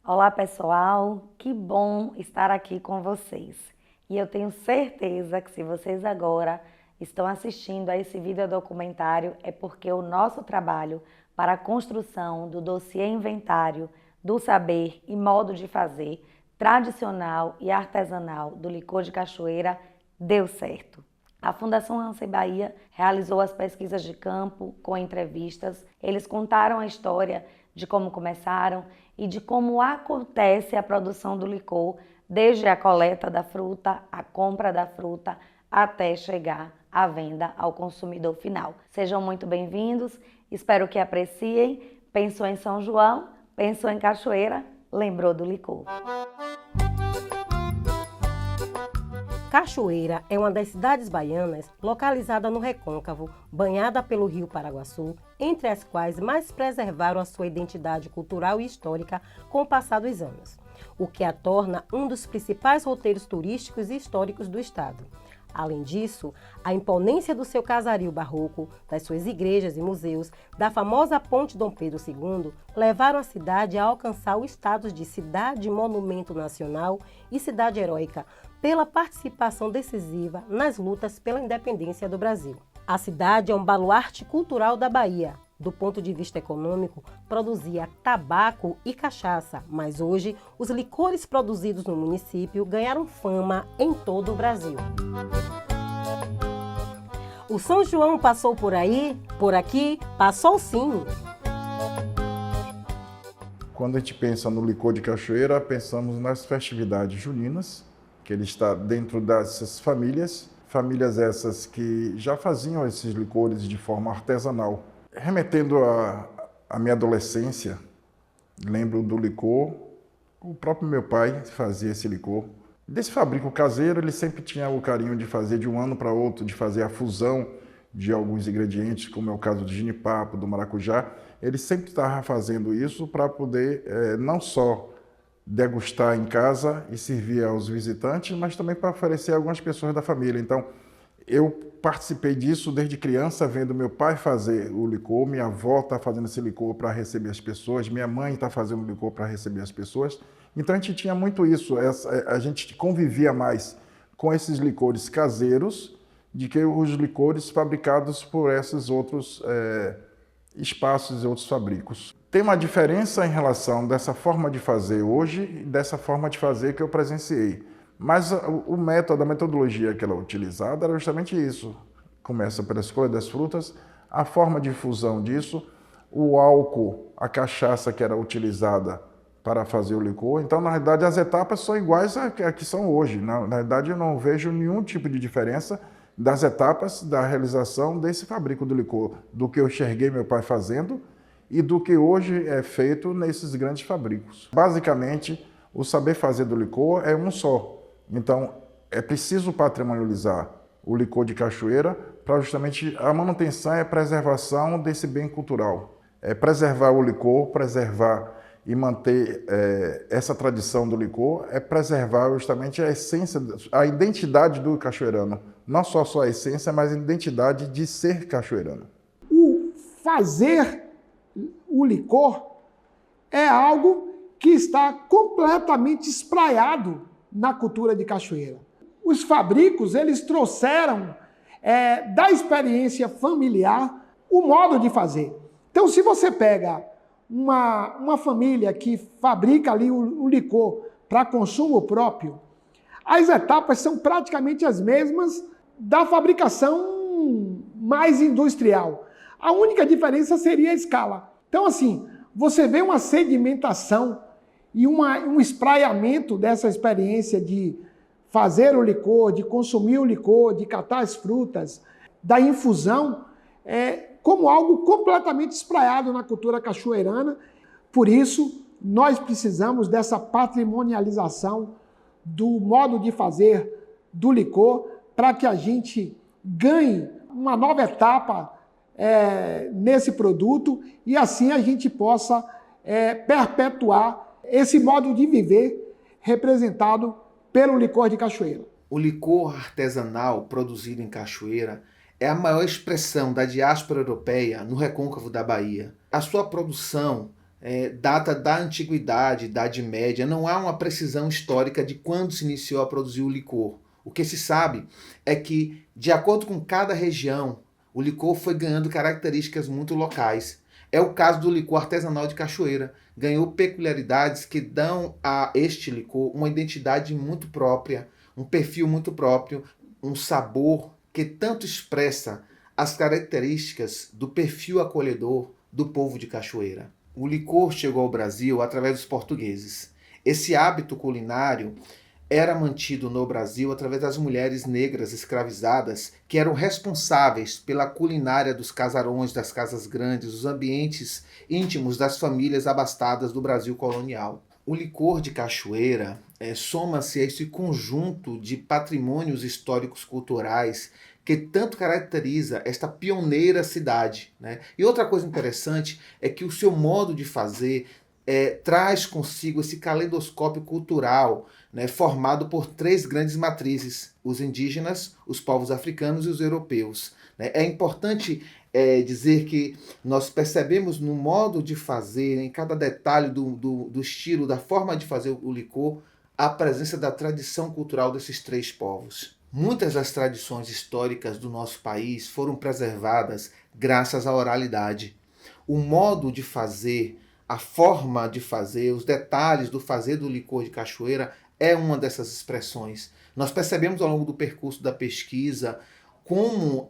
Olá pessoal, que bom estar aqui com vocês. E eu tenho certeza que se vocês agora estão assistindo a esse vídeo documentário é porque o nosso trabalho para a construção do dossiê inventário do saber e modo de fazer tradicional e artesanal do licor de cachoeira deu certo. A Fundação Hansen Bahia realizou as pesquisas de campo com entrevistas. Eles contaram a história de como começaram e de como acontece a produção do licor, desde a coleta da fruta, a compra da fruta, até chegar à venda ao consumidor final. Sejam muito bem-vindos, espero que apreciem. Pensou em São João, pensou em cachoeira, lembrou do licor. Cachoeira é uma das cidades baianas localizada no Recôncavo, banhada pelo rio Paraguaçu, entre as quais mais preservaram a sua identidade cultural e histórica com o passar dos anos, o que a torna um dos principais roteiros turísticos e históricos do estado. Além disso, a imponência do seu casario barroco, das suas igrejas e museus, da famosa Ponte Dom Pedro II, levaram a cidade a alcançar o status de cidade-monumento nacional e cidade heróica, pela participação decisiva nas lutas pela independência do Brasil. A cidade é um baluarte cultural da Bahia. Do ponto de vista econômico, produzia tabaco e cachaça, mas hoje os licores produzidos no município ganharam fama em todo o Brasil. O São João passou por aí, por aqui, passou sim. Quando a gente pensa no licor de cachoeira, pensamos nas festividades juninas, que ele está dentro dessas famílias essas que já faziam esses licores de forma artesanal. Remetendo à minha adolescência, lembro do licor, o próprio meu pai fazia esse licor. Desse fabrico caseiro, ele sempre tinha o carinho de fazer de um ano para outro, de fazer a fusão de alguns ingredientes, como é o caso do ginipapo, do maracujá. Ele sempre estava fazendo isso para poder não só degustar em casa e servir aos visitantes, mas também para oferecer a algumas pessoas da família. Então, eu participei disso desde criança, vendo meu pai fazer o licor, minha avó está fazendo esse licor para receber as pessoas, minha mãe está fazendo o licor para receber as pessoas. Então, a gente tinha muito isso, a gente convivia mais com esses licores caseiros do que os licores fabricados por esses outros espaços e outros fabricos. Tem uma diferença em relação dessa forma de fazer hoje e dessa forma de fazer que eu presenciei. Mas o método, a metodologia que ela é utilizada era justamente isso. Começa pela escolha das frutas, a forma de infusão disso, o álcool, a cachaça que era utilizada para fazer o licor. Então, na realidade, as etapas são iguais a que são hoje. Na realidade, eu não vejo nenhum tipo de diferença das etapas da realização desse fabrico do licor, do que eu enxerguei meu pai fazendo e do que hoje é feito nesses grandes fabricos. Basicamente, o saber fazer do licor é um só. Então, é preciso patrimonializar o licor de cachoeira para justamente a manutenção e a preservação desse bem cultural. É preservar o licor, preservar e manter essa tradição do licor, é preservar justamente a essência, a identidade do cachoeirano. Não só a sua essência, mas a identidade de ser cachoeirano. O fazer o licor é algo que está completamente espraiado na cultura de cachoeira. Os fabricos, eles trouxeram da experiência familiar o modo de fazer. Então, se você pega uma família que fabrica ali o licor para consumo próprio, as etapas são praticamente as mesmas da fabricação mais industrial. A única diferença seria a escala. Então, assim, você vê uma sedimentação e um espraiamento dessa experiência de fazer o licor, de consumir o licor, de catar as frutas, da infusão, como algo completamente espraiado na cultura cachoeirana. Por isso, nós precisamos dessa patrimonialização do modo de fazer do licor para que a gente ganhe uma nova etapa nesse produto e assim a gente possa perpetuar esse modo de viver representado pelo licor de cachoeira. O licor artesanal produzido em Cachoeira é a maior expressão da diáspora europeia no recôncavo da Bahia. A sua produção data da antiguidade, Idade Média. Não há uma precisão histórica de quando se iniciou a produzir o licor. O que se sabe é que, de acordo com cada região, o licor foi ganhando características muito locais. É o caso do licor artesanal de Cachoeira. Ganhou peculiaridades que dão a este licor uma identidade muito própria, um perfil muito próprio, um sabor que tanto expressa as características do perfil acolhedor do povo de Cachoeira. O licor chegou ao Brasil através dos portugueses. Esse hábito culinário era mantido no Brasil através das mulheres negras escravizadas que eram responsáveis pela culinária dos casarões, das casas grandes, dos ambientes íntimos das famílias abastadas do Brasil colonial. O licor de Cachoeira soma-se a esse conjunto de patrimônios históricos culturais que tanto caracteriza esta pioneira cidade, né? E outra coisa interessante é que o seu modo de fazer traz consigo esse caleidoscópio cultural, né, formado por 3 grandes matrizes: os indígenas, os povos africanos e os europeus. Né? É importante dizer que nós percebemos no modo de fazer, em cada detalhe do estilo, da forma de fazer o licor, a presença da tradição cultural desses 3 povos. Muitas das tradições históricas do nosso país foram preservadas graças à oralidade. O modo de fazer, a forma de fazer, os detalhes do fazer do licor de Cachoeira é uma dessas expressões. Nós percebemos ao longo do percurso da pesquisa como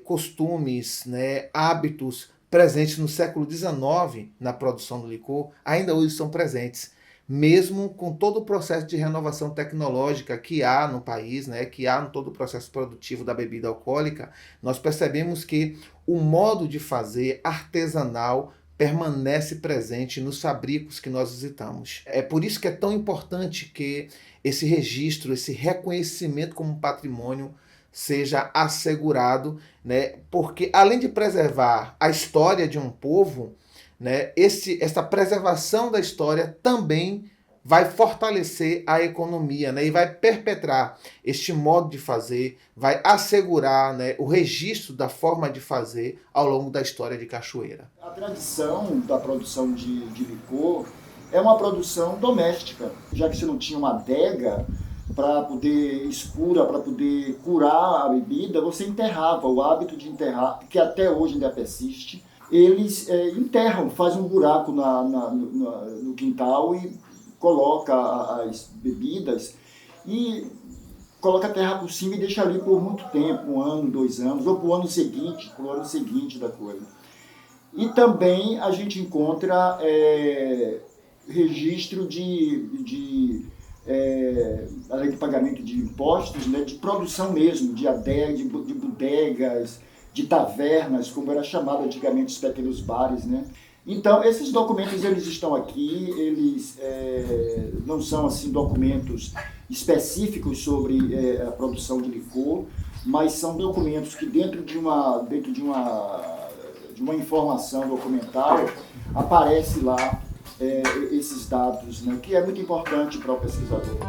costumes, né, hábitos presentes no século XIX na produção do licor ainda hoje são presentes. Mesmo com todo o processo de renovação tecnológica que há no país, né, que há no todo o processo produtivo da bebida alcoólica, nós percebemos que o modo de fazer artesanal permanece presente nos fabricos que nós visitamos. É por isso que é tão importante que esse registro, esse reconhecimento como patrimônio seja assegurado, né, porque além de preservar a história de um povo, né, essa preservação da história também vai fortalecer a economia, né, e vai perpetrar este modo de fazer, vai assegurar, né, o registro da forma de fazer ao longo da história de Cachoeira. A tradição da produção de licor é uma produção doméstica, já que você não tinha uma adega para poder escura, para poder curar a bebida, você enterrava. O hábito de enterrar, que até hoje ainda persiste, eles enterram, fazem um buraco no quintal e coloca as bebidas e coloca a terra por cima e deixa ali por muito tempo, 1 ano, 2 anos, ou pro ano seguinte da coisa. E também a gente encontra registro além de pagamento de impostos, né, de produção mesmo, de adega, de bodegas, de tavernas, como era chamado antigamente os pequenos bares, né? Então, esses documentos, eles estão aqui, eles não são assim documentos específicos sobre a produção de licor, mas são documentos que dentro de uma informação documental aparece lá esses dados, né, que é muito importante para o pesquisador.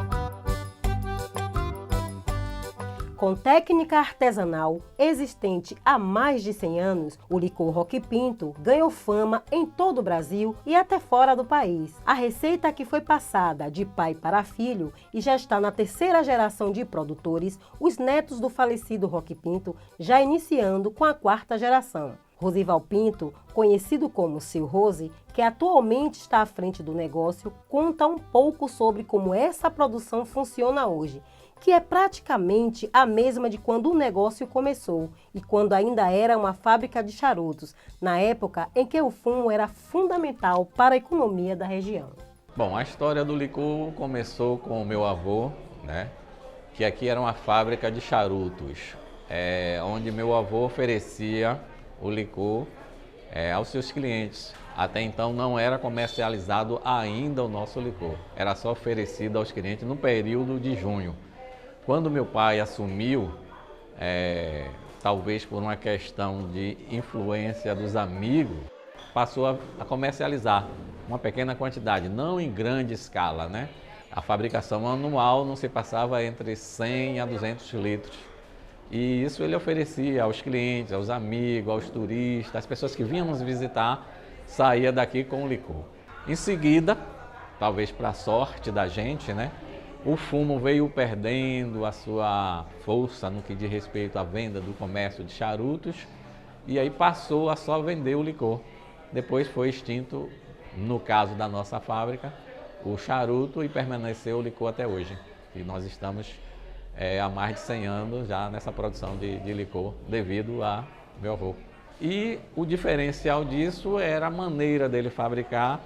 Com técnica artesanal existente há mais de 100 anos, o licor Roque Pinto ganhou fama em todo o Brasil e até fora do país. A receita que foi passada de pai para filho e já está na 3ª geração de produtores, os netos do falecido Roque Pinto, já iniciando com a 4ª geração. Rosival Pinto, conhecido como Seu Rose, que atualmente está à frente do negócio, conta um pouco sobre como essa produção funciona hoje, que é praticamente a mesma de quando o negócio começou e quando ainda era uma fábrica de charutos, na época em que o fumo era fundamental para a economia da região. Bom, a história do licor começou com o meu avô, né, que aqui era uma fábrica de charutos, onde meu avô oferecia o licor aos seus clientes. Até então não era comercializado ainda o nosso licor, era só oferecido aos clientes no período de junho. Quando meu pai assumiu, talvez por uma questão de influência dos amigos, passou a comercializar uma pequena quantidade, não em grande escala, né? A fabricação anual não se passava entre 100 a 200 litros. E isso ele oferecia aos clientes, aos amigos, aos turistas, às pessoas que vinham nos visitar, saía daqui com o licor. Em seguida, talvez para a sorte da gente, né, o fumo veio perdendo a sua força no que diz respeito à venda do comércio de charutos e aí passou a só vender o licor. Depois foi extinto, no caso da nossa fábrica, o charuto e permaneceu o licor até hoje. E nós estamos há mais de 100 anos já nessa produção de licor devido a meu avô. E o diferencial disso era a maneira dele fabricar,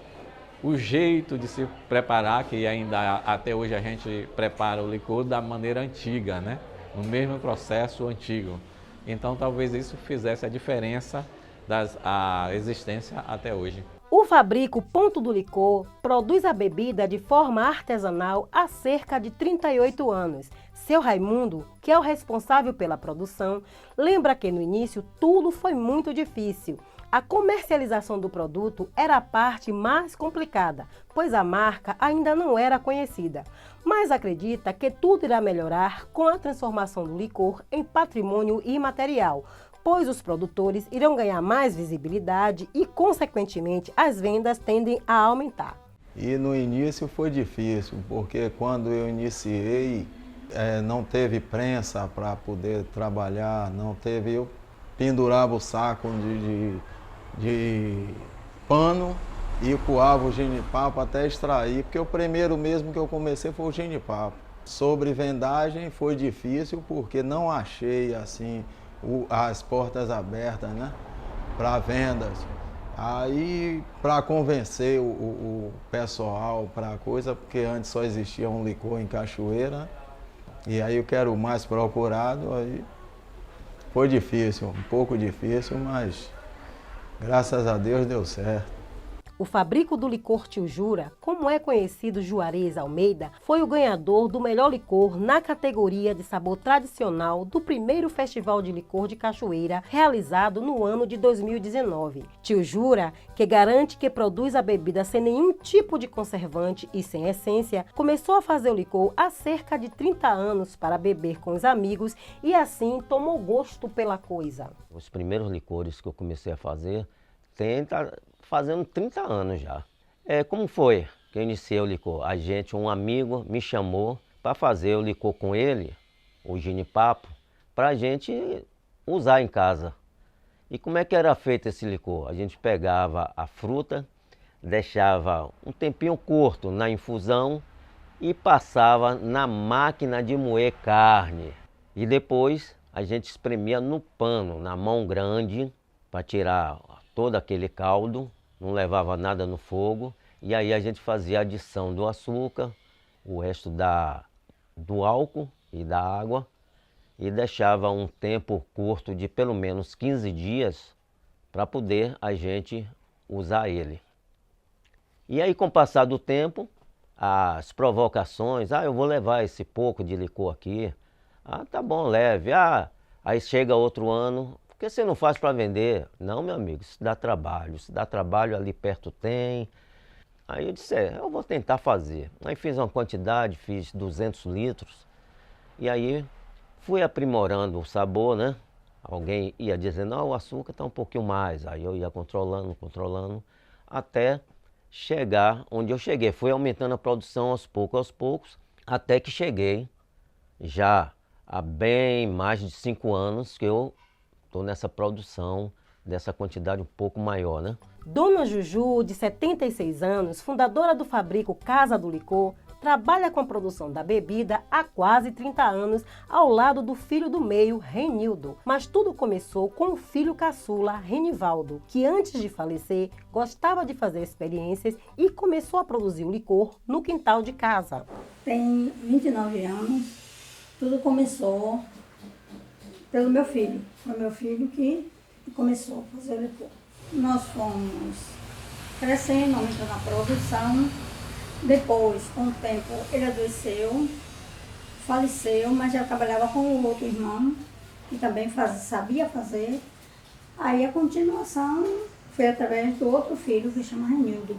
o jeito de se preparar, que ainda até hoje a gente prepara o licor da maneira antiga, né? No mesmo processo antigo. Então talvez isso fizesse a diferença da existência até hoje. O Fabrico Ponto do Licor produz a bebida de forma artesanal há cerca de 38 anos. Seu Raimundo, que é o responsável pela produção, lembra que no início tudo foi muito difícil. A comercialização do produto era a parte mais complicada, pois a marca ainda não era conhecida. Mas acredita que tudo irá melhorar com a transformação do licor em patrimônio imaterial, pois os produtores irão ganhar mais visibilidade e, consequentemente, as vendas tendem a aumentar. E no início foi difícil, porque quando eu iniciei, não teve prensa para poder trabalhar, não teve, eu pendurava o saco de pano e coava o genipapo até extrair, porque o primeiro mesmo que eu comecei foi o genipapo. Sobre vendagem foi difícil, porque não achei assim as portas abertas, né, para vendas. Aí, para convencer o pessoal para a coisa, porque antes só existia um licor em Cachoeira, e aí eu quero o mais procurado, aí foi difícil, um pouco difícil, mas graças a Deus deu certo. O Fabrico do Licor Tio Jura, como é conhecido Juarez Almeida, foi o ganhador do melhor licor na categoria de sabor tradicional do primeiro Festival de Licor de Cachoeira, realizado no ano de 2019. Tio Jura, que garante que produz a bebida sem nenhum tipo de conservante e sem essência, começou a fazer o licor há cerca de 30 anos para beber com os amigos e assim tomou gosto pela coisa. Os primeiros licores que eu comecei a fazer, fazendo 30 anos já. Como foi que eu iniciei o licor? Um amigo me chamou para fazer o licor com ele, o ginipapo, para a gente usar em casa. E como é que era feito esse licor? A gente pegava a fruta, deixava um tempinho curto na infusão e passava na máquina de moer carne. E depois a gente espremia no pano, na mão grande, para tirar todo aquele caldo. Não levava nada no fogo, e aí a gente fazia a adição do açúcar, o resto do álcool e da água, e deixava um tempo curto de pelo menos 15 dias para poder a gente usar ele. E aí, com o passar do tempo, as provocações, eu vou levar esse pouco de licor aqui, tá bom, leve, aí chega outro ano, por que você não faz para vender? Não, meu amigo, isso dá trabalho, ali perto tem. Aí eu disse, eu vou tentar fazer. Aí fiz uma quantidade, fiz 200 litros. E aí fui aprimorando o sabor, né? Alguém ia dizendo, o açúcar está um pouquinho mais. Aí eu ia controlando, até chegar onde eu cheguei. Fui aumentando a produção aos poucos, até que cheguei já há bem mais de 5 anos que eu estou nessa produção dessa quantidade um pouco maior, né? Dona Juju, de 76 anos, fundadora do Fabrico Casa do Licor, trabalha com a produção da bebida há quase 30 anos ao lado do filho do meio, Renildo. Mas tudo começou com o filho caçula, Renivaldo, que antes de falecer gostava de fazer experiências e começou a produzir o licor no quintal de casa. Tem 29 anos, tudo começou pelo meu filho. Foi meu filho que começou a fazer o licor. Nós fomos crescendo, aumentando a produção. Depois, com o tempo, ele adoeceu, faleceu, mas já trabalhava com o outro irmão, que também sabia fazer. Aí a continuação foi através do outro filho, que chama Renildo.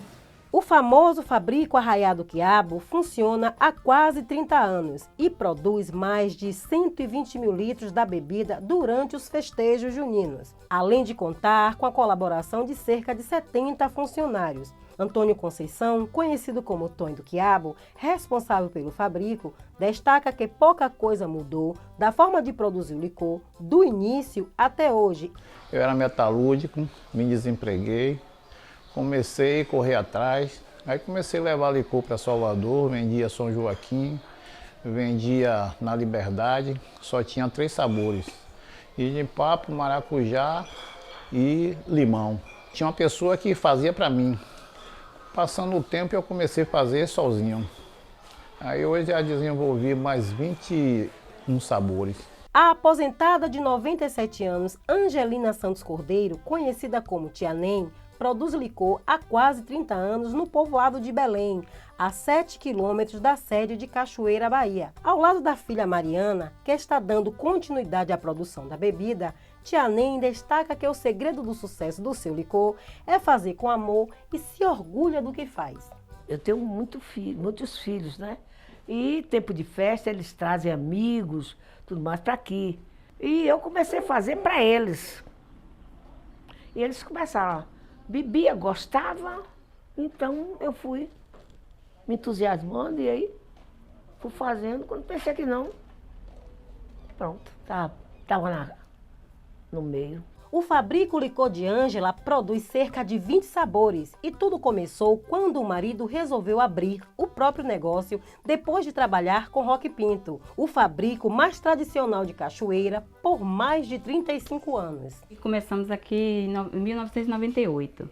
O famoso Fabrico Arraiá do Quiabo funciona há quase 30 anos e produz mais de 120 mil litros da bebida durante os festejos juninos, além de contar com a colaboração de cerca de 70 funcionários. Antônio Conceição, conhecido como Tonho do Quiabo, responsável pelo Fabrico, destaca que pouca coisa mudou da forma de produzir o licor do início até hoje. Eu era metalúrgico, me desempreguei, comecei a correr atrás, aí comecei a levar licor para Salvador, vendia São Joaquim, vendia na Liberdade, só tinha 3 sabores, genipapo, maracujá e limão. Tinha uma pessoa que fazia para mim. Passando o tempo eu comecei a fazer sozinho. Aí hoje já desenvolvi mais 21 sabores. A aposentada de 97 anos, Angelina Santos Cordeiro, conhecida como Tia Nem, produz licor há quase 30 anos no povoado de Belém, a 7 quilômetros da sede de Cachoeira, Bahia. Ao lado da filha Mariana, que está dando continuidade à produção da bebida, Tia Nem destaca que o segredo do sucesso do seu licor é fazer com amor e se orgulha do que faz. Eu tenho muitos filhos, né? E tempo de festa, eles trazem amigos, tudo mais para aqui. E eu comecei a fazer para eles. E eles começaram, bebia, gostava, então eu fui me entusiasmando e aí fui fazendo. Quando pensei que não, pronto, estava no meio. O Fabrico Licor de Ângela produz cerca de 20 sabores e tudo começou quando o marido resolveu abrir o próprio negócio depois de trabalhar com Roque Pinto, o fabrico mais tradicional de Cachoeira por mais de 35 anos. Começamos aqui em 1998,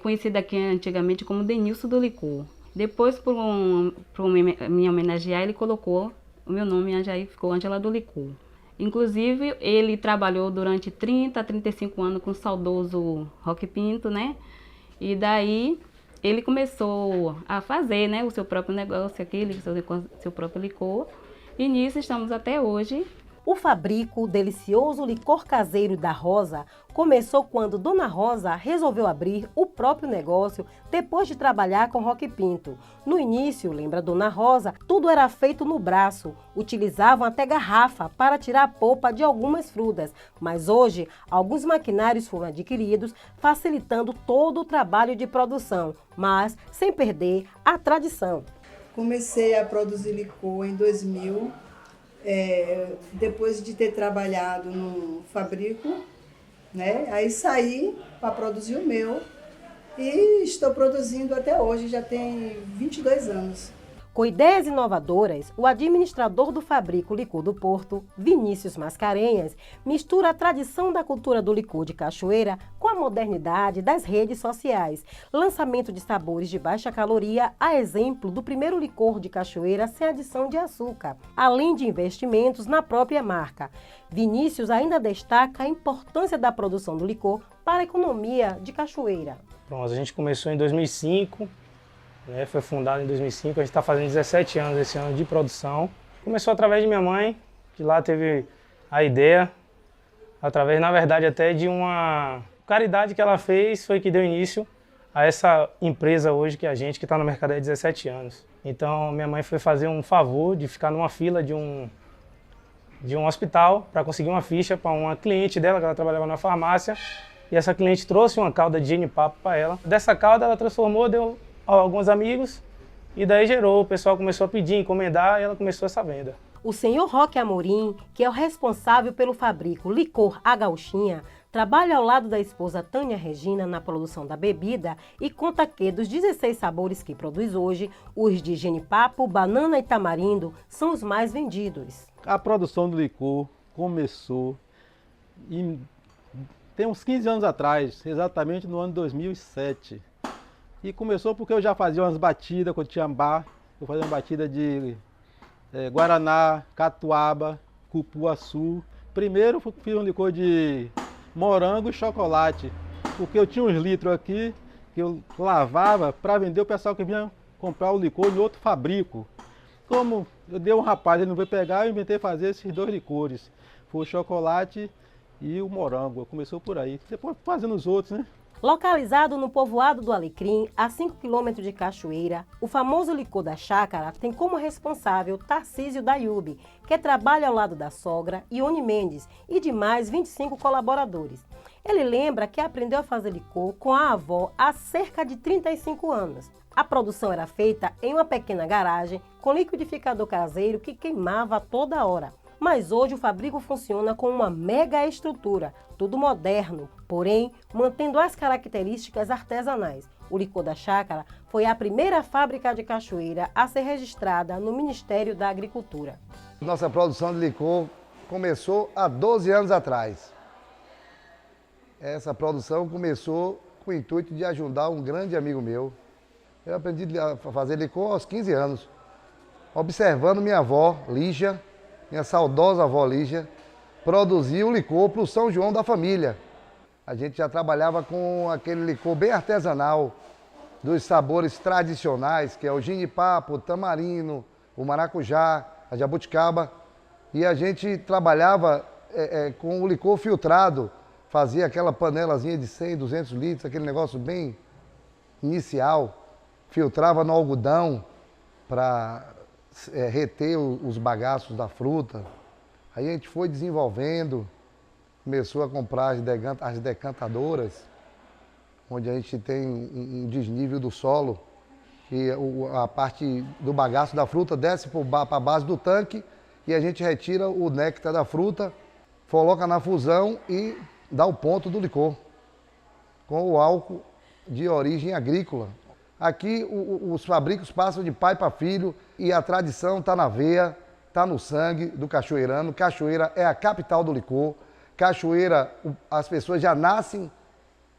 conhecida aqui antigamente como Denilson do Licor. Depois, por me homenagear, ele colocou o meu nome, aí ficou Ângela do Licor. Inclusive, ele trabalhou durante 30 a 35 anos com o saudoso Roque Pinto, né? E daí ele começou a fazer, né, o seu próprio negócio aqui, seu próprio licor. E nisso estamos até hoje. O Fabrico, o delicioso licor caseiro da Rosa, começou quando Dona Rosa resolveu abrir o próprio negócio depois de trabalhar com Roque Pinto. No início, lembra Dona Rosa, tudo era feito no braço, utilizavam até garrafa para tirar a polpa de algumas frutas, mas hoje alguns maquinários foram adquiridos, facilitando todo o trabalho de produção, mas sem perder a tradição. Comecei a produzir licor em 2000. Depois de ter trabalhado no Fabrico, né? Aí saí para produzir o meu e estou produzindo até hoje, já tem 22 anos. Com ideias inovadoras, o administrador do Fabrico Licor do Porto, Vinícius Mascarenhas, mistura a tradição da cultura do licor de Cachoeira com a modernidade das redes sociais. Lançamento de sabores de baixa caloria, a exemplo do primeiro licor de Cachoeira sem adição de açúcar, além de investimentos na própria marca. Vinícius ainda destaca a importância da produção do licor para a economia de Cachoeira. Bom, a gente começou em 2005. Foi fundado em 2005, a gente está fazendo 17 anos esse ano de produção. Começou através de minha mãe, que lá teve a ideia, através, na verdade, até de uma caridade que ela fez, foi que deu início a essa empresa hoje que está no mercado há 17 anos. Então, minha mãe foi fazer um favor de ficar numa fila de um hospital para conseguir uma ficha para uma cliente dela, que ela trabalhava na farmácia, e essa cliente trouxe uma calda de genipapo para ela. Dessa calda ela transformou, deu a alguns amigos, e daí gerou, o pessoal começou a pedir, encomendar, e ela começou essa venda. O senhor Roque Amorim, que é o responsável pelo Fabrico Licor A Gauchinha, trabalha ao lado da esposa Tânia Regina na produção da bebida e conta que dos 16 sabores que produz hoje, os de genipapo, banana e tamarindo são os mais vendidos. A produção do licor começou tem uns 15 anos atrás, exatamente no ano 2007. E começou porque eu já fazia umas batidas quando tinha bar. Eu fazia uma batida de guaraná, catuaba, cupuaçu. Primeiro fiz um licor de morango e chocolate, porque eu tinha uns litros aqui que eu lavava para vender o pessoal que vinha comprar o licor em outro fabrico. Como eu dei um rapaz, ele não veio pegar, eu inventei fazer esses 2 licores. Foi o chocolate e o morango. Começou por aí. Depois fazendo os outros, né? Localizado no povoado do Alecrim, a 5 km de Cachoeira, o famoso licor da chácara tem como responsável Tarcísio Dayub, que trabalha ao lado da sogra, Ione Mendes, e de mais 25 colaboradores. Ele lembra que aprendeu a fazer licor com a avó há cerca de 35 anos. A produção era feita em uma pequena garagem com liquidificador caseiro que queimava toda hora. Mas hoje o Fabrico funciona com uma mega estrutura, tudo moderno, porém mantendo as características artesanais. O licor da chácara foi a primeira fábrica de Cachoeira a ser registrada no Ministério da Agricultura. Nossa produção de licor começou há 12 anos atrás. Essa produção começou com o intuito de ajudar um grande amigo meu. Eu aprendi a fazer licor aos 15 anos, observando minha avó, Lígia, minha saudosa avó Lígia, produzir o licor para o São João da família. A gente já trabalhava com aquele licor bem artesanal, dos sabores tradicionais, que é o ginipapo, o tamarino, o maracujá, a jabuticaba. E a gente trabalhava com o licor filtrado, fazia aquela panelazinha de 100, 200 litros, aquele negócio bem inicial, filtrava no algodão para reter os bagaços da fruta. Aí a gente foi desenvolvendo, começou a comprar as decantadoras, onde a gente tem um desnível do solo, e a parte do bagaço da fruta desce para a base do tanque e a gente retira o néctar da fruta, coloca na fusão e dá o ponto do licor, com o álcool de origem agrícola. Aqui os fabricos passam de pai para filho e a tradição está na veia, está no sangue do cachoeirano. Cachoeira é a capital do licor. Cachoeira, as pessoas já nascem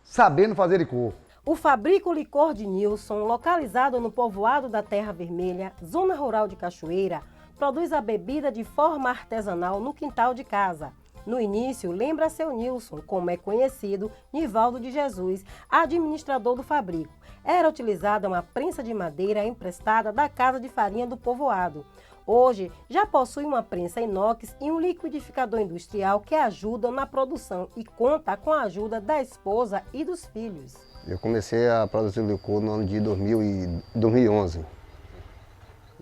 sabendo fazer licor. O Fabrico Licor de Nilson, localizado no povoado da Terra Vermelha, zona rural de Cachoeira, produz a bebida de forma artesanal no quintal de casa. No início, lembra seu Nilson, como é conhecido, Nivaldo de Jesus, administrador do Fabrico. Era utilizada uma prensa de madeira emprestada da casa de farinha do povoado. Hoje, já possui uma prensa inox e um liquidificador industrial que ajuda na produção e conta com a ajuda da esposa e dos filhos. Eu comecei a produzir licor no ano de 2011.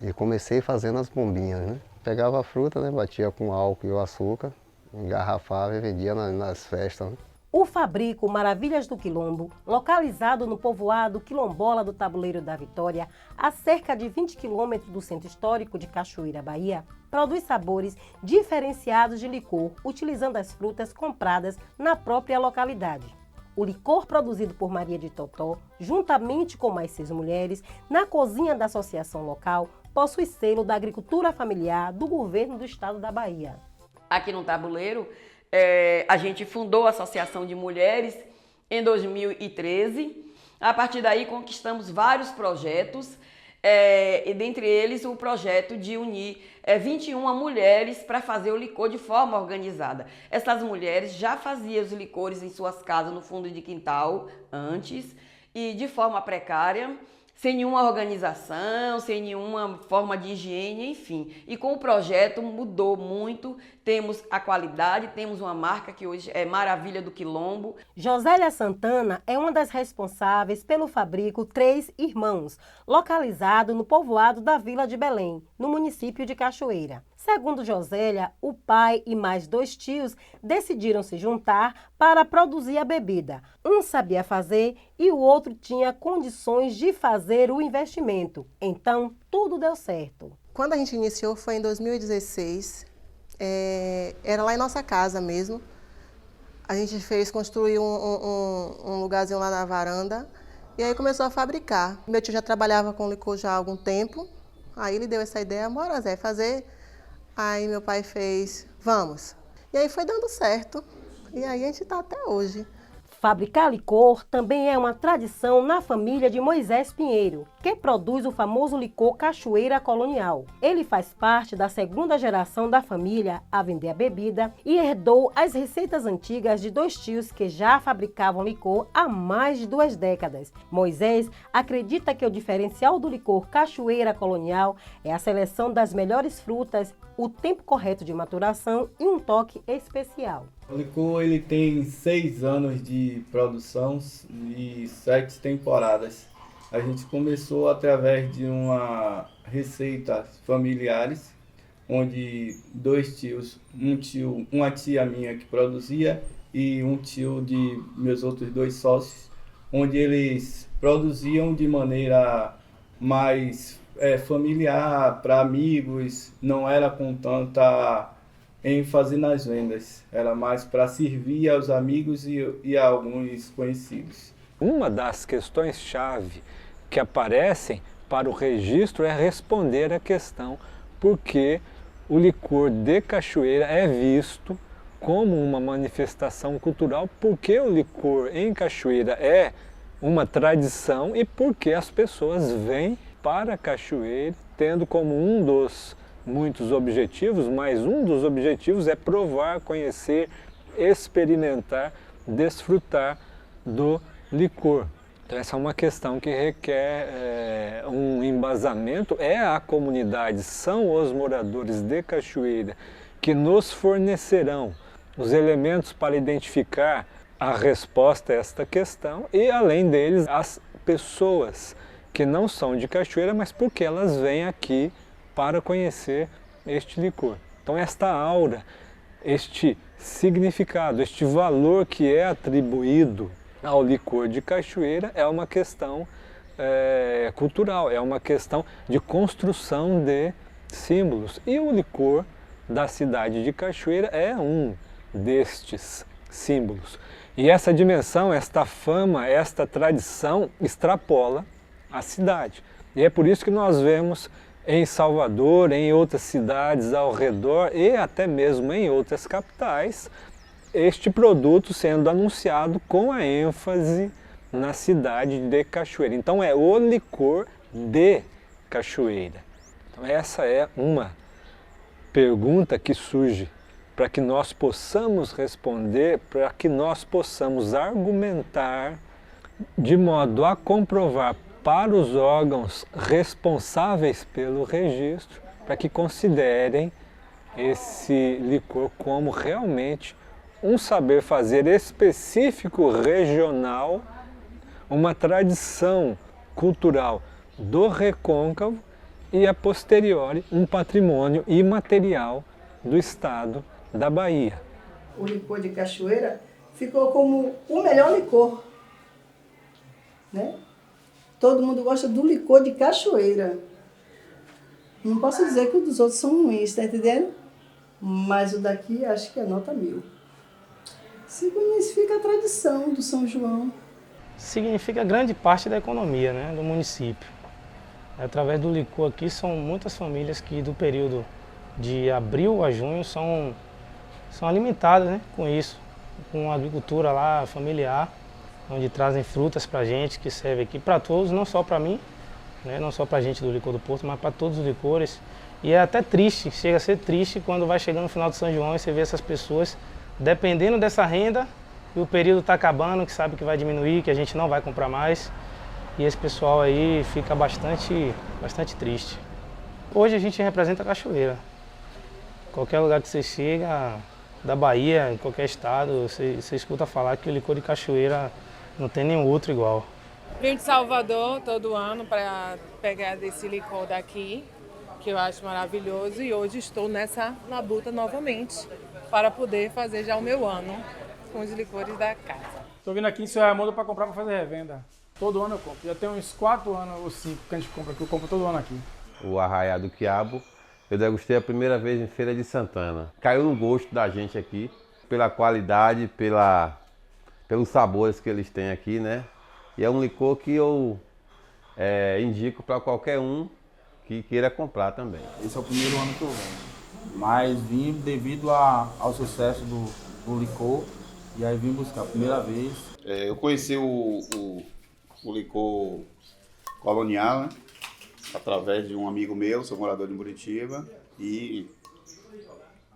E comecei fazendo as bombinhas, né? Pegava a fruta, né? Batia com álcool e o açúcar, engarrafava e vendia nas festas, né? O Fabrico Maravilhas do Quilombo, localizado no povoado Quilombola do Tabuleiro da Vitória, a cerca de 20 quilômetros do centro histórico de Cachoeira, Bahia, produz sabores diferenciados de licor, utilizando as frutas compradas na própria localidade. O licor produzido por Maria de Totó, juntamente com mais 6 mulheres, na cozinha da associação local, possui selo da agricultura familiar do governo do estado da Bahia. Aqui no Tabuleiro, a gente fundou a Associação de Mulheres em 2013. A partir daí conquistamos vários projetos, e dentre eles o projeto de unir 21 mulheres para fazer o licor de forma organizada. Essas mulheres já faziam os licores em suas casas no fundo de quintal antes e de forma precária, sem nenhuma organização, sem nenhuma forma de higiene, enfim. E com o projeto mudou muito, temos a qualidade, temos uma marca que hoje é Maravilha do Quilombo. Josélia Santana é uma das responsáveis pelo Fabrico Três Irmãos, localizado no povoado da Vila de Belém, no município de Cachoeira. Segundo Josélia, o pai e mais 2 tios decidiram se juntar para produzir a bebida. Um sabia fazer e o outro tinha condições de fazer o investimento. Então, tudo deu certo. Quando a gente iniciou foi em 2016, era lá em nossa casa mesmo. A gente construiu um lugarzinho lá na varanda e aí começou a fabricar. Meu tio já trabalhava com licor já há algum tempo, aí ele deu essa ideia, bora Zé, fazer. Aí meu pai fez, vamos. E aí foi dando certo. E aí a gente está até hoje. Fabricar licor também é uma tradição na família de Moisés Pinheiro, que produz o famoso licor Cachoeira Colonial. Ele faz parte da segunda geração da família a vender a bebida e herdou as receitas antigas de 2 tios que já fabricavam licor há mais de 2 décadas. Moisés acredita que o diferencial do licor Cachoeira Colonial é a seleção das melhores frutas, o tempo correto de maturação e um toque especial. O licor ele tem 6 anos de produção e 7 temporadas. A gente começou através de uma receita familiares, onde 2 tios, uma tia minha que produzia e um tio de meus outros 2 sócios, onde eles produziam de maneira mais familiar, para amigos, não era com tanta ênfase nas vendas, era mais para servir aos amigos e a alguns conhecidos. Uma das questões-chave que aparecem para o registro é responder à questão por que o licor de cachoeira é visto como uma manifestação cultural, porque o licor em cachoeira é uma tradição e porque as pessoas vêm para a cachoeira tendo como um dos muitos objetivos, mas um dos objetivos é provar, conhecer, experimentar, desfrutar do licor. Então essa é uma questão que requer um embasamento, é a comunidade, são os moradores de Cachoeira que nos fornecerão os elementos para identificar a resposta a esta questão e, além deles, as pessoas que não são de Cachoeira, mas porque elas vêm aqui para conhecer este licor. Então esta aura, este significado, este valor que é atribuído ao licor de Cachoeira é uma questão cultural, é uma questão de construção de símbolos. E o licor da cidade de Cachoeira é um destes símbolos. E essa dimensão, esta fama, esta tradição extrapola a cidade. E é por isso que nós vemos em Salvador, em outras cidades ao redor e até mesmo em outras capitais, este produto sendo anunciado com a ênfase na cidade de Cachoeira. Então é o licor de Cachoeira. Então essa é uma pergunta que surge para que nós possamos responder, para que nós possamos argumentar de modo a comprovar para os órgãos responsáveis pelo registro, para que considerem esse licor como realmente um saber fazer específico regional, uma tradição cultural do Recôncavo e, a posteriori, um patrimônio imaterial do estado da Bahia. O licor de Cachoeira ficou como o melhor licor, né? Todo mundo gosta do licor de Cachoeira. Não posso dizer que os dos outros são ruins, tá entendendo? Mas o daqui acho que é nota 1000. Significa a tradição do São João. Significa grande parte da economia, né, do município. Através do licor aqui são muitas famílias que do período de abril a junho são alimentadas, né, com isso, com a agricultura lá familiar, onde trazem frutas para a gente, que serve aqui para todos, não só para mim, né, não só para a gente do Licor do Porto, mas para todos os licores. E é até triste, chega a ser triste quando vai chegando no final de São João e você vê essas pessoas dependendo dessa renda e o período está acabando, que sabe que vai diminuir, que a gente não vai comprar mais. E esse pessoal aí fica bastante triste. Hoje a gente representa a Cachoeira. Qualquer lugar que você chega, da Bahia, em qualquer estado, você escuta falar que o licor de Cachoeira não tem nenhum outro igual. Venho de Salvador todo ano para pegar desse licor daqui, que eu acho maravilhoso, e hoje estou nessa labuta novamente para poder fazer já o meu ano com os licores da casa. Estou vindo aqui em São Raimundo para comprar para fazer revenda. Todo ano eu compro. Já tem uns 4 anos ou 5 que a gente compra aqui. Eu compro todo ano aqui. O Arraiá do Quiabo, eu degustei a primeira vez em Feira de Santana. Caiu no gosto da gente aqui, pela qualidade, pelos sabores que eles têm aqui, né? E é um licor que eu indico para qualquer um que queira comprar também. Esse é o primeiro ano que eu venho, mas vim devido ao sucesso do licor, e aí vim buscar a primeira vez. Eu conheci o licor Colonial, né? Através de um amigo meu, sou morador de Muritiba, e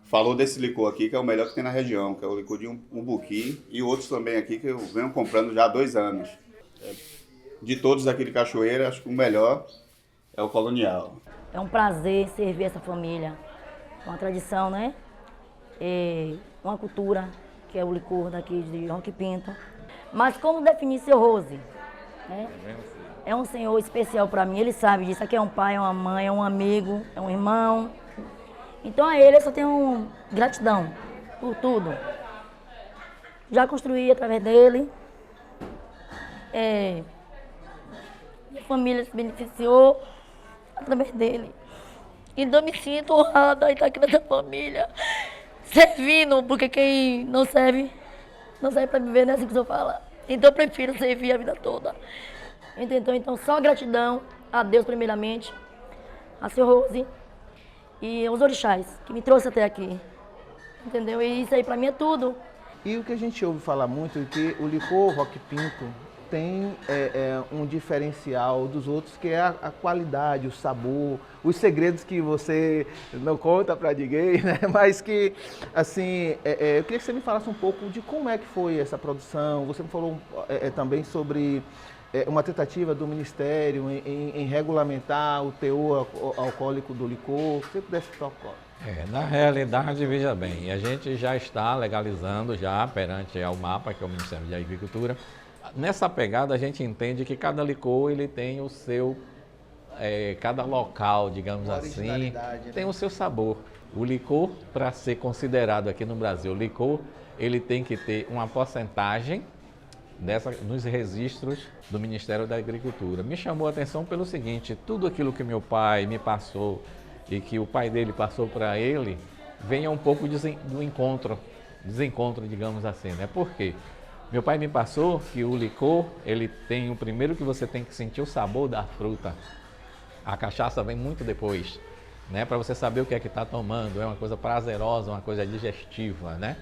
falou desse licor aqui, que é o melhor que tem na região, que é o licor de umbuqui, e outros também aqui que eu venho comprando já há 2 anos. De todos aqui de Cachoeira, acho que o melhor é o Colonial. É um prazer servir essa família. Uma tradição, né? Uma cultura, que é o licor daqui de Ronque Pinto. Mas como definir seu Rose? Né? É um senhor especial para mim, ele sabe disso. Aqui é um pai, é uma mãe, é um amigo, é um irmão. Então a ele eu só tenho gratidão por tudo. Já construí através dele. Minha família se beneficiou através dele. Então eu me sinto honrada em estar aqui nessa família, servindo, porque quem não serve para viver, não é assim que o senhor fala. Então eu prefiro servir a vida toda. Então só gratidão a Deus primeiramente, a Seu Rose e aos orixás que me trouxe até aqui. Entendeu? E isso aí para mim é tudo. E o que a gente ouve falar muito é que o licor Ronque Pinto tem um diferencial dos outros, que é a qualidade, o sabor, os segredos que você não conta para ninguém, né? Mas que, assim, eu queria que você me falasse um pouco de como é que foi essa produção. Você me falou também sobre uma tentativa do Ministério em regulamentar o teor alcoólico do licor. Se você pudesse tocar. Na realidade, veja bem, a gente já está legalizando já perante ao MAPA, que é o Ministério da Agricultura. Nessa pegada, a gente entende que cada licor ele tem o seu, cada local, digamos assim, tem o seu sabor. O licor, para ser considerado aqui no Brasil licor, ele tem que ter uma porcentagem nos registros do Ministério da Agricultura. Me chamou a atenção pelo seguinte: tudo aquilo que meu pai me passou e que o pai dele passou para ele, venha um pouco do desencontro, digamos assim, né? Por quê? Meu pai me passou que o licor, ele tem o primeiro que você tem que sentir o sabor da fruta. A cachaça vem muito depois, né? Para você saber o que é que está tomando, é uma coisa prazerosa, uma coisa digestiva, né?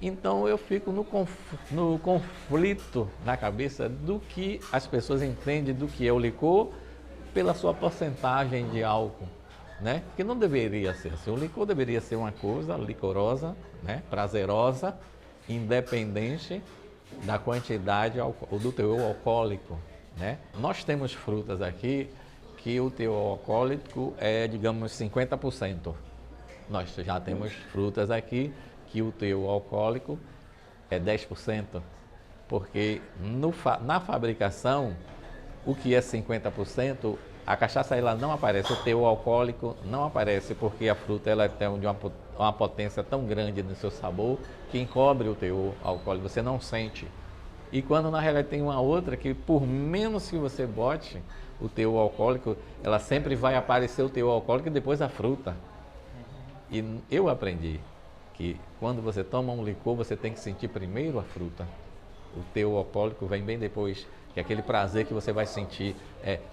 Então eu fico no conflito na cabeça do que as pessoas entendem do que é o licor pela sua porcentagem de álcool, né? Que não deveria ser assim. O licor deveria ser uma coisa licorosa, né? Prazerosa, independente da quantidade ou do teor alcoólico, né? Nós temos frutas aqui que o teor alcoólico é, digamos, 50%. Nós já temos frutas aqui que o teor alcoólico é 10%, porque na fabricação, o que é 50%, a cachaça ela não aparece, o teor alcoólico não aparece, porque a fruta ela tem uma potência tão grande no seu sabor que encobre o teor alcoólico, você não sente. E quando na realidade tem uma outra que por menos que você bote o teor alcoólico, ela sempre vai aparecer o teor alcoólico e depois a fruta. E eu aprendi que quando você toma um licor, você tem que sentir primeiro a fruta. O teor alcoólico vem bem depois, que é aquele prazer que você vai sentir,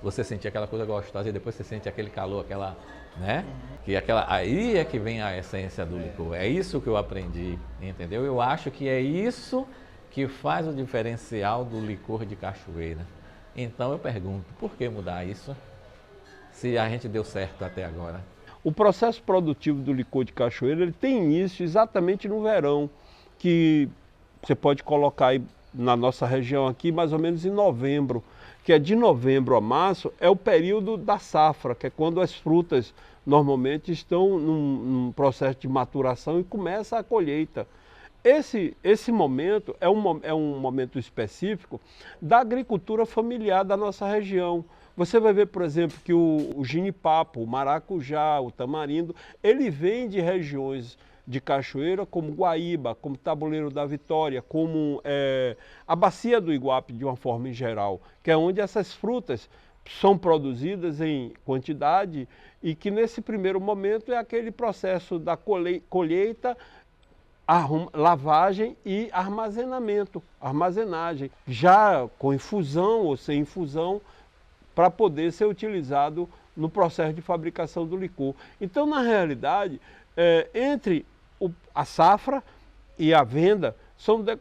você sentir aquela coisa gostosa e depois você sente aquele calor, aquela, né? Que aí é que vem a essência do licor. É isso que eu aprendi, entendeu? Eu acho que é isso que faz o diferencial do licor de Cachoeira. Então eu pergunto, por que mudar isso, se a gente deu certo até agora? O processo produtivo do licor de Cachoeira ele tem início exatamente no verão, que você pode colocar aí na nossa região aqui mais ou menos em novembro, que é de novembro a março, é o período da safra, que é quando as frutas normalmente estão num processo de maturação e começa a colheita. Esse momento é um momento específico da agricultura familiar da nossa região. Você vai ver, por exemplo, que o ginipapo, o maracujá, o tamarindo, ele vem de regiões de Cachoeira, como Guaíba, como Tabuleiro da Vitória, como a Bacia do Iguape, de uma forma em geral, que é onde essas frutas são produzidas em quantidade e que nesse primeiro momento é aquele processo da colheita, lavagem e armazenagem, já com infusão ou sem infusão, para poder ser utilizado no processo de fabricação do licor. Então, na realidade, entre a safra e a venda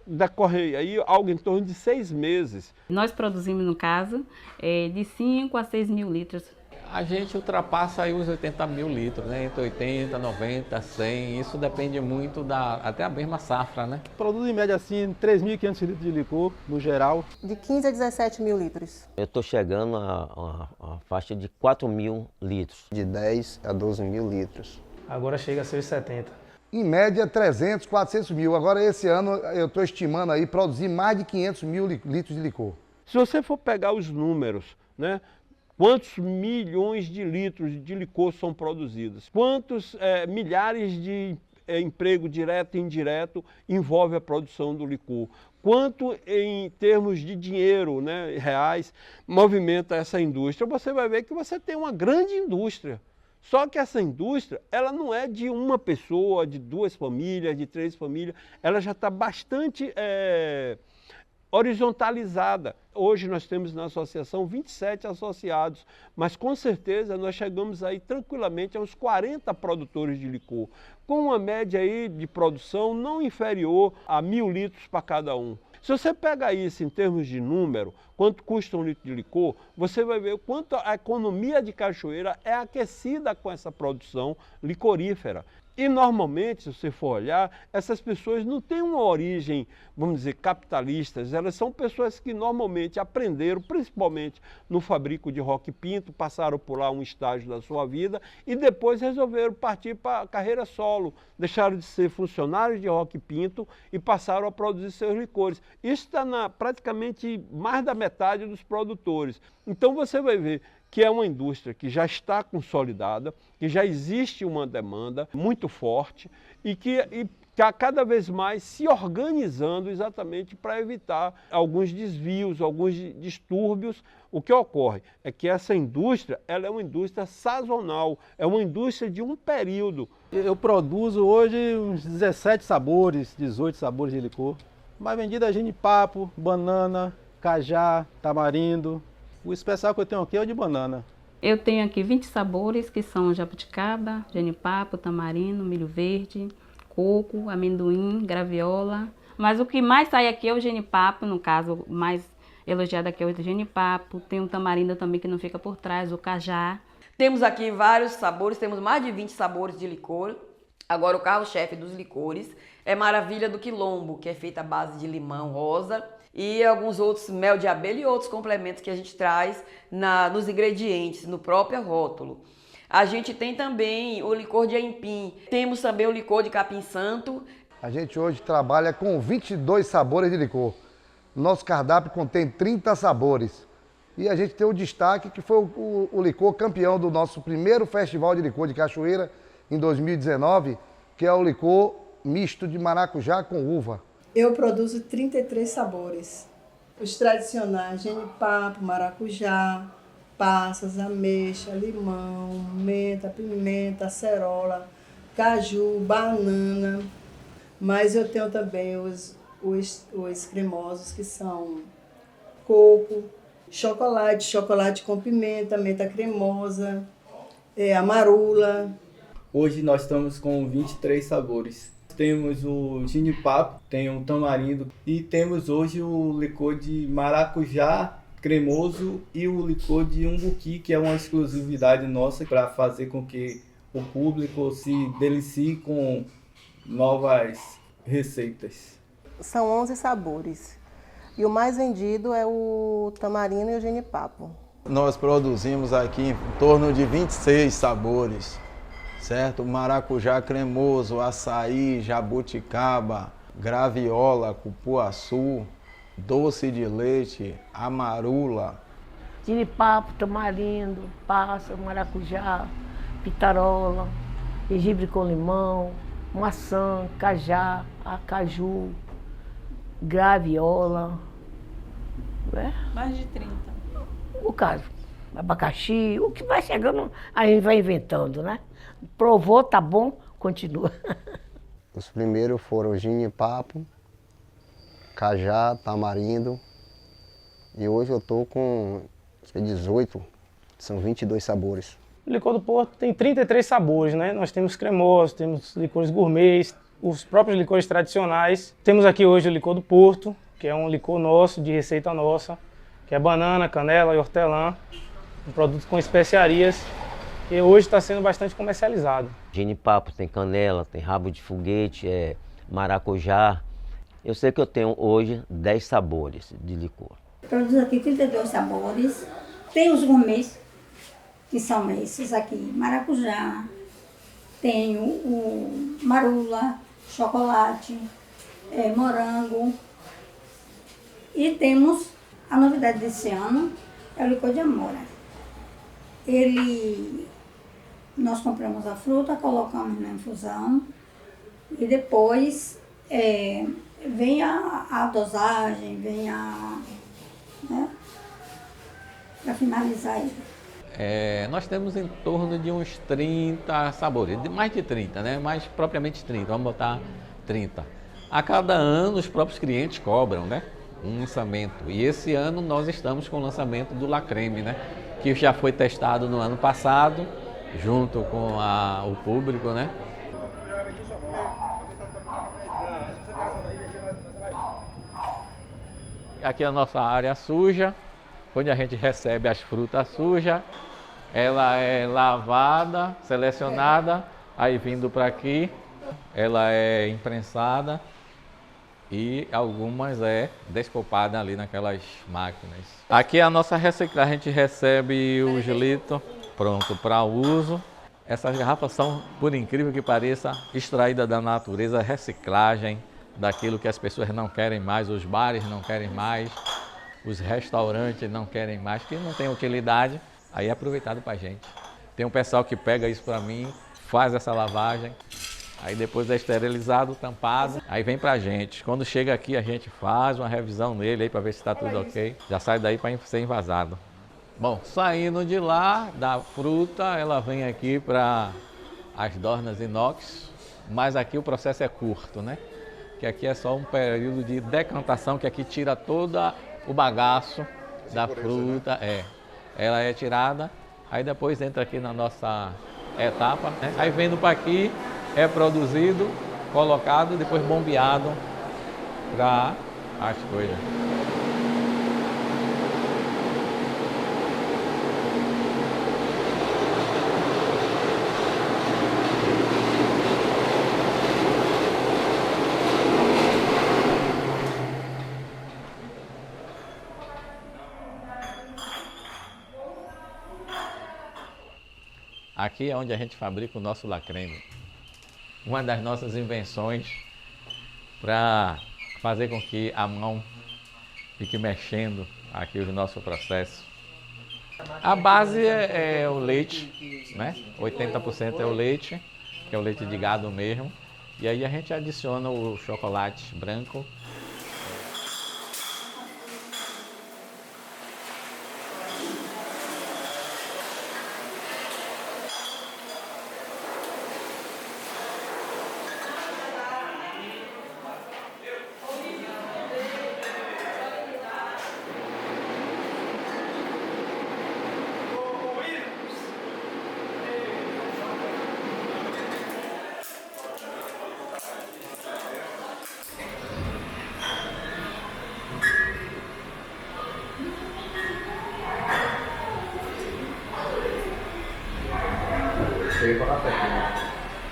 decorre aí algo em torno de 6 meses. Nós produzimos, no caso, de 5 a 6 mil litros. A gente ultrapassa aí os 80 mil litros, né? Entre 80, 90, 100, isso depende muito até a mesma safra, né? Produz em média assim 3.500 litros de licor, no geral. De 15 a 17 mil litros. Eu estou chegando a faixa de 4 mil litros. De 10 a 12 mil litros. Agora chega a ser 70. Em média, 300, 400 mil. Agora, esse ano, eu estou estimando aí produzir mais de 500 mil litros de licor. Se você for pegar os números, né? Quantos milhões de litros de licor são produzidos? Quantos milhares de emprego direto e indireto envolve a produção do licor? Quanto em termos de dinheiro, né, reais, movimenta essa indústria? Você vai ver que você tem uma grande indústria. Só que essa indústria, ela não é de uma pessoa, de 2 famílias, de 3 famílias, ela já está bastante horizontalizada. Hoje nós temos na associação 27 associados, mas com certeza nós chegamos aí tranquilamente a uns 40 produtores de licor, com uma média aí de produção não inferior a 1.000 litros para cada um. Se você pega isso em termos de número, quanto custa um litro de licor, você vai ver o quanto a economia de Cachoeira é aquecida com essa produção licorífera. E normalmente, se você for olhar, essas pessoas não têm uma origem, vamos dizer, capitalistas, elas são pessoas que normalmente aprenderam, principalmente no fabrico de Roque Pinto, passaram por lá um estágio da sua vida e depois resolveram partir para a carreira solo, deixaram de ser funcionários de Roque Pinto e passaram a produzir seus licores. Isso está na praticamente mais da metade dos produtores. Então você vai ver que é uma indústria que já está consolidada, que já existe uma demanda muito forte e que está cada vez mais se organizando exatamente para evitar alguns desvios, alguns distúrbios. O que ocorre é que essa indústria, ela é uma indústria sazonal, é uma indústria de um período. Eu produzo hoje uns 17 sabores, 18 sabores de licor. Mais vendido é genipapo, banana, cajá, tamarindo. O especial que eu tenho aqui é o de banana. Eu tenho aqui 20 sabores, que são jabuticaba, genipapo, tamarindo, milho verde, coco, amendoim, graviola. Mas o que mais sai aqui é o genipapo, no caso, o mais elogiado aqui é o genipapo. Tem um tamarindo também que não fica por trás, o cajá. Temos aqui vários sabores, temos mais de 20 sabores de licor. Agora o carro-chefe dos licores é Maravilha do Quilombo, que é feita à base de limão rosa, e alguns outros, mel de abelha e outros complementos que a gente traz nos ingredientes, no próprio rótulo. A gente tem também o licor de aipim, temos também o licor de capim santo. A gente hoje trabalha com 22 sabores de licor. Nosso cardápio contém 30 sabores. E a gente tem o destaque que foi o licor campeão do nosso primeiro Festival de Licor de Cachoeira, em 2019, que é o licor misto de maracujá com uva. Eu produzo 33 sabores. Os tradicionais, genipapo, maracujá, passas, ameixa, limão, menta, pimenta, acerola, caju, banana. Mas eu tenho também os cremosos, que são coco, chocolate com pimenta, menta cremosa, amarula. Hoje nós estamos com 23 sabores. Temos o ginipapo, tem o tamarindo e temos hoje o licor de maracujá cremoso e o licor de umbuqui, que é uma exclusividade nossa para fazer com que o público se delicie com novas receitas. São 11 sabores e o mais vendido é o tamarindo e o genipapo. Nós produzimos aqui em torno de 26 sabores. Certo? Maracujá cremoso, açaí, jabuticaba, graviola, cupuaçu, doce de leite, amarula. Ginipapo, tamarindo, passa, maracujá, pitarola, gengibre com limão, maçã, cajá, acaju, graviola. Né? Mais de 30. O caso, abacaxi, o que vai chegando, a gente vai inventando, né? Provou, tá bom, continua. Os primeiros foram ginipapo, cajá, tamarindo. E hoje eu tô com 18, são 22 sabores. O licor do Porto tem 33 sabores, né? Nós temos cremosos, temos licores gourmets, os próprios licores tradicionais. Temos aqui hoje o licor do Porto, que é um licor nosso, de receita nossa, que é banana, canela e hortelã, um produto com especiarias, que hoje está sendo bastante comercializado. Genipapo tem canela, tem rabo de foguete, maracujá. Eu sei que eu tenho hoje 10 sabores de licor. Produzo aqui 32 sabores. Tem os gourmets, que são esses aqui, maracujá, tem o marula, chocolate, morango. E temos a novidade desse ano, é o licor de amora. Nós compramos a fruta, colocamos na infusão e depois vem a dosagem, vem né, para finalizar ele. Nós temos em torno de uns 30 sabores, mais de 30, né? Mais propriamente 30, vamos botar 30. A cada ano os próprios clientes cobram, né? Um lançamento. E esse ano nós estamos com o lançamento do La Creme, né? Que já foi testado no ano passado, junto com o público, né? Aqui é a nossa área suja, onde a gente recebe as frutas sujas. Ela é lavada, selecionada, aí vindo para aqui, ela é imprensada e algumas descopada ali naquelas máquinas. Aqui é a nossa reciclagem, a gente recebe os litros pronto para uso. Essas garrafas são, por incrível que pareça, extraídas da natureza, reciclagem daquilo que as pessoas não querem mais, os bares não querem mais, os restaurantes não querem mais, que não tem utilidade, aí é aproveitado para a gente. Tem um pessoal que pega isso para mim, faz essa lavagem, aí depois é esterilizado, tampado, aí vem para a gente. Quando chega aqui a gente faz uma revisão nele aí para ver se está tudo ok, já sai daí para ser envasado. Bom, saindo de lá, da fruta, ela vem aqui para as dornas inox, mas aqui o processo é curto, né? Que aqui é só um período de decantação, que aqui tira todo o bagaço da fruta, ela é tirada, aí depois entra aqui na nossa etapa, né? Aí vindo para aqui, é produzido, colocado, depois bombeado para as coisas. Aqui é onde a gente fabrica o nosso La Creme. Uma das nossas invenções para fazer com que a mão fique mexendo aqui o nosso processo. A base é o leite, né? 80% é o leite, que é o leite de gado mesmo. E aí a gente adiciona o chocolate branco.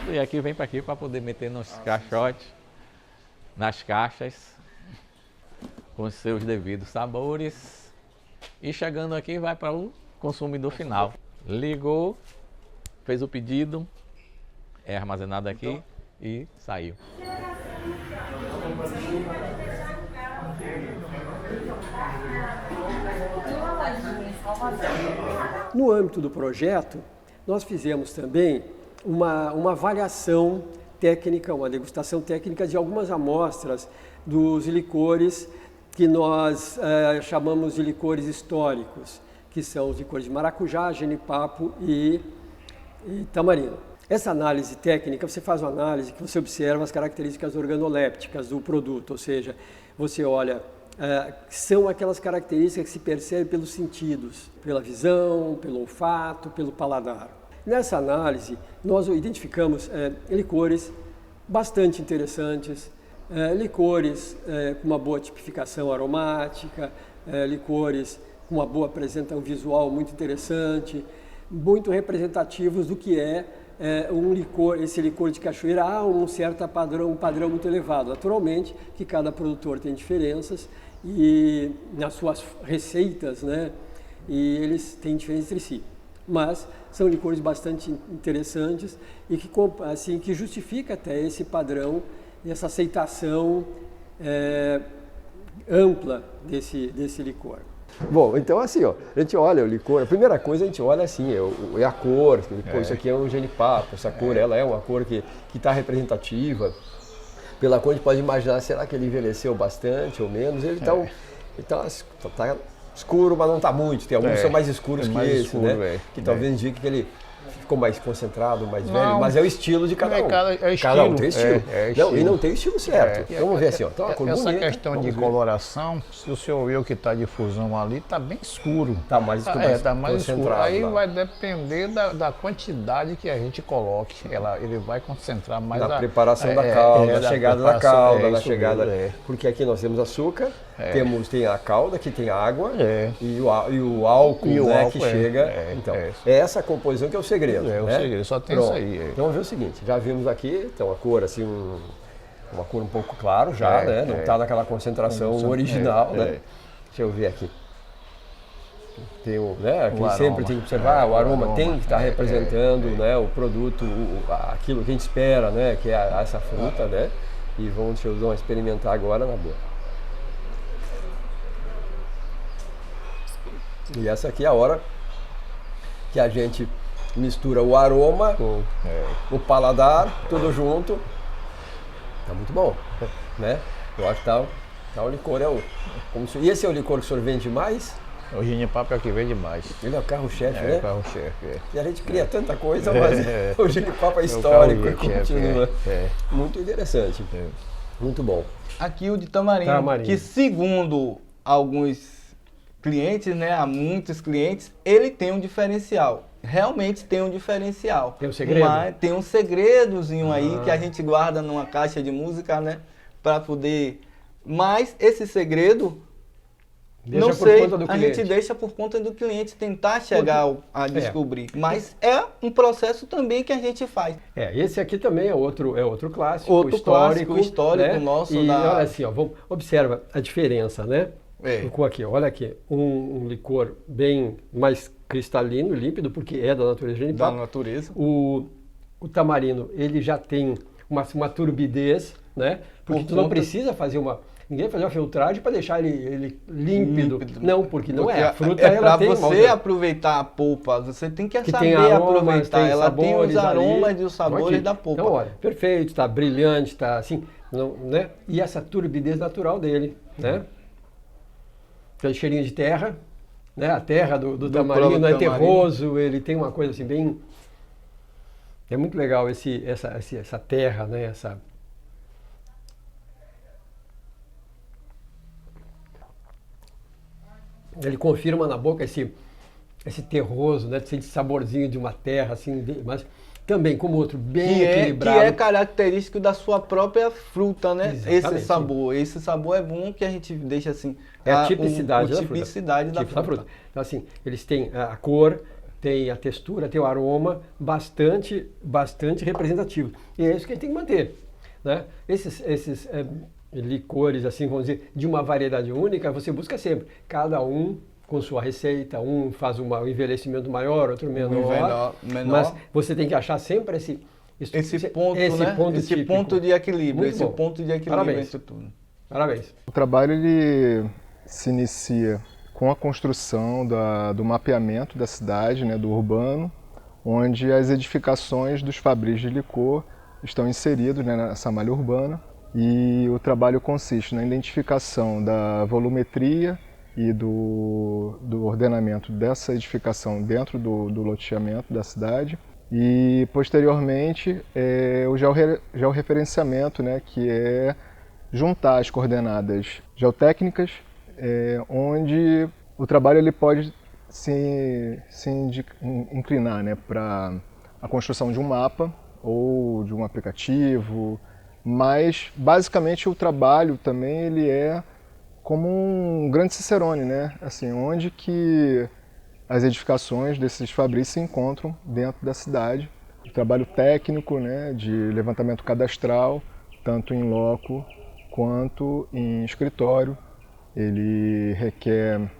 E aqui vem para aqui para poder meter nos caixotes, nas caixas, com os seus devidos sabores. E chegando aqui vai para o consumidor final. Ligou, fez o pedido, é armazenado aqui e saiu. No âmbito do projeto, nós fizemos também uma avaliação técnica, uma degustação técnica de algumas amostras dos licores que nós chamamos de licores históricos, que são os licores de maracujá, genipapo e tamarindo. Essa análise técnica, você faz uma análise que você observa as características organolépticas do produto, ou seja, você olha, são aquelas características que se percebem pelos sentidos, pela visão, pelo olfato, pelo paladar. Nessa análise, nós identificamos licores bastante interessantes, licores com uma boa tipificação aromática, licores com uma boa apresentação visual muito interessante, muito representativos do que é um licor, esse licor de cachoeira. Há um certo padrão, muito elevado. Naturalmente que cada produtor tem diferenças e nas suas receitas, né? E eles têm diferença entre si. Mas são licores bastante interessantes e que, assim, que justifica até esse padrão e essa aceitação ampla desse licor. Bom, então assim, ó, a gente olha o licor, a primeira coisa a gente olha assim, é a cor, pô, isso aqui é um genipapo, essa cor, ela é uma cor que está representativa. Pela cor a gente pode imaginar, será que ele envelheceu bastante ou menos? Ele tá escuro, mas não está muito, tem alguns que são mais escuros que esse, escuro, né? Que talvez indique que ele ficou mais concentrado, mais velho, mas é o estilo de cada um. Cada um tem estilo. Não, e não tem estilo certo. Vamos ver assim, ó. Tá uma cor essa bonita, questão de coloração, se o senhor viu que está difusão ali, está bem escuro. Está mais escuro. Está mais escuro. Aí vai depender da quantidade que a gente coloque. Ele vai concentrar mais na preparação da calda, da chegada da calda, da chegada. Porque aqui nós temos açúcar, tem a calda que tem água e o álcool, né, que chega. Então, é essa composição que é o segredo. É o segredo, só tem isso aí. Então vamos ver o seguinte, já vimos aqui, tem uma cor assim, uma cor um pouco claro já, né? Não está naquela concentração original, né? Deixa eu ver aqui. Tem aqui sempre tem que observar, o aroma tem que estar representando, né, o produto, aquilo que a gente espera, né, que é essa fruta, né? E deixa eu experimentar agora na boa. E essa aqui é a hora que a gente mistura o aroma, o paladar, tudo junto. Tá muito bom, né? Eu acho que tá o licor, e esse é o licor que o senhor vende mais? O genipapo é o que vende mais. Ele é o carro-chefe, né? É o carro-chefe, E a gente cria tanta coisa, mas o genipapo é histórico e continua. Muito interessante. Muito bom. Aqui o de tamarindo, que segundo alguns clientes, né, há muitos clientes, ele tem um diferencial. Realmente tem um diferencial. Tem um segredo? Mas tem um segredozinho aí que a gente guarda numa caixa de música, né, para poder... Mas esse segredo, não sei, a gente deixa por conta do cliente tentar chegar a descobrir. Mas é um processo também que a gente faz. Esse aqui também é outro clássico, outro histórico, né? Nosso. E olha assim, ó, observa a diferença, né? Aqui, olha aqui, um licor bem mais cristalino, límpido, porque é da natureza genipapo. Da natureza. O tamarindo, ele já tem uma turbidez, né? Porque tu não precisa fazer ninguém fazer uma filtragem para deixar ele límpido. Não, porque não é. A fruta ela tem... Para você aproveitar a polpa, você tem que saber aproveitar. Ela tem os aromas e os sabores da polpa. Então, olha, perfeito, está brilhante, está assim, né? E essa turbidez natural dele, né? Aquele cheirinho de terra, né? A terra do tamarindo é terroso, ele tem uma coisa assim bem... É muito legal essa terra, né? Ele confirma na boca esse terroso, né? Esse saborzinho de uma terra, assim, mas também como outro bem equilibrado. Que é característico da sua própria fruta, né? Exatamente. Esse sabor é bom que a gente deixa assim... É a tipicidade da fruta. Então assim, eles têm a cor, tem a textura, tem o aroma bastante representativo. E é isso que a gente tem que manter, né? Esses licores, assim, vamos dizer, de uma variedade única, você busca sempre. Cada um com sua receita, um faz um envelhecimento maior, outro menor. Mas você tem que achar sempre esse ponto de equilíbrio, Parabéns. entre tudo. Parabéns. O trabalho ele se inicia com a construção do mapeamento da cidade, né, do urbano, onde as edificações dos fabris de licor estão inseridos, né, nessa malha urbana. E o trabalho consiste na identificação da volumetria e do ordenamento dessa edificação dentro do loteamento da cidade. E, posteriormente, o georreferenciamento, né, que é juntar as coordenadas geotécnicas, onde o trabalho ele pode se inclinar, né, para a construção de um mapa ou de um aplicativo, Mas, basicamente, o trabalho também ele é como um grande cicerone, né? Assim, onde que as edificações desses fabris se encontram dentro da cidade. O trabalho técnico, né, de levantamento cadastral, tanto em loco quanto em escritório. Ele requer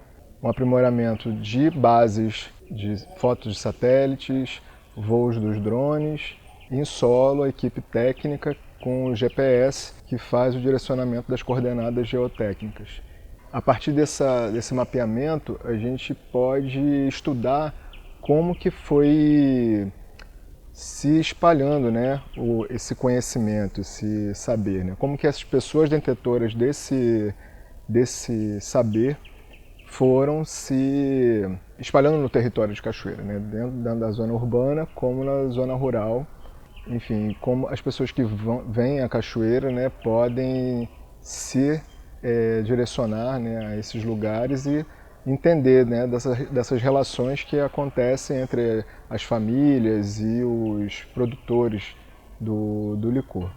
um aprimoramento de bases de fotos de satélites, voos dos drones, em solo, a equipe técnica com o GPS que faz o direcionamento das coordenadas geotécnicas. A partir desse mapeamento, a gente pode estudar como que foi se espalhando, né, esse conhecimento, esse saber, né? Como que as pessoas detetoras desse saber foram se espalhando no território de Cachoeira, né? Dentro da zona urbana como na zona rural. Enfim, como as pessoas que vêm à Cachoeira, né, podem se direcionar, né, a esses lugares e entender, né, dessas relações que acontecem entre as famílias e os produtores do licor.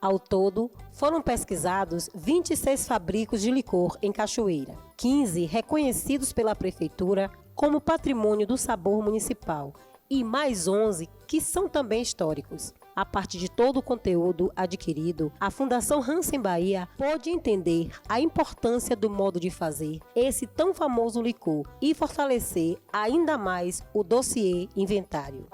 Ao todo, foram pesquisados 26 fabricos de licor em Cachoeira, 15 reconhecidos pela Prefeitura como Patrimônio do Sabor Municipal e mais 11 que são também históricos. A partir de todo o conteúdo adquirido, a Fundação Hansen Bahia pôde entender a importância do modo de fazer esse tão famoso licor e fortalecer ainda mais o dossiê inventário.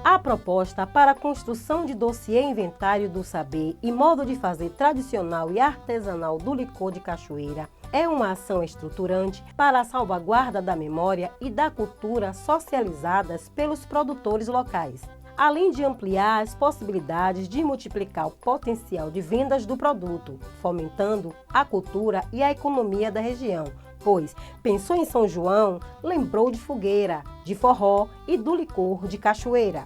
A proposta para a construção de dossiê inventário do saber e modo de fazer tradicional e artesanal do licor de Cachoeira é uma ação estruturante para a salvaguarda da memória e da cultura socializadas pelos produtores locais, além de ampliar as possibilidades de multiplicar o potencial de vendas do produto, fomentando a cultura e a economia da região, pois pensou em São João, lembrou de fogueira, de forró e do licor de Cachoeira.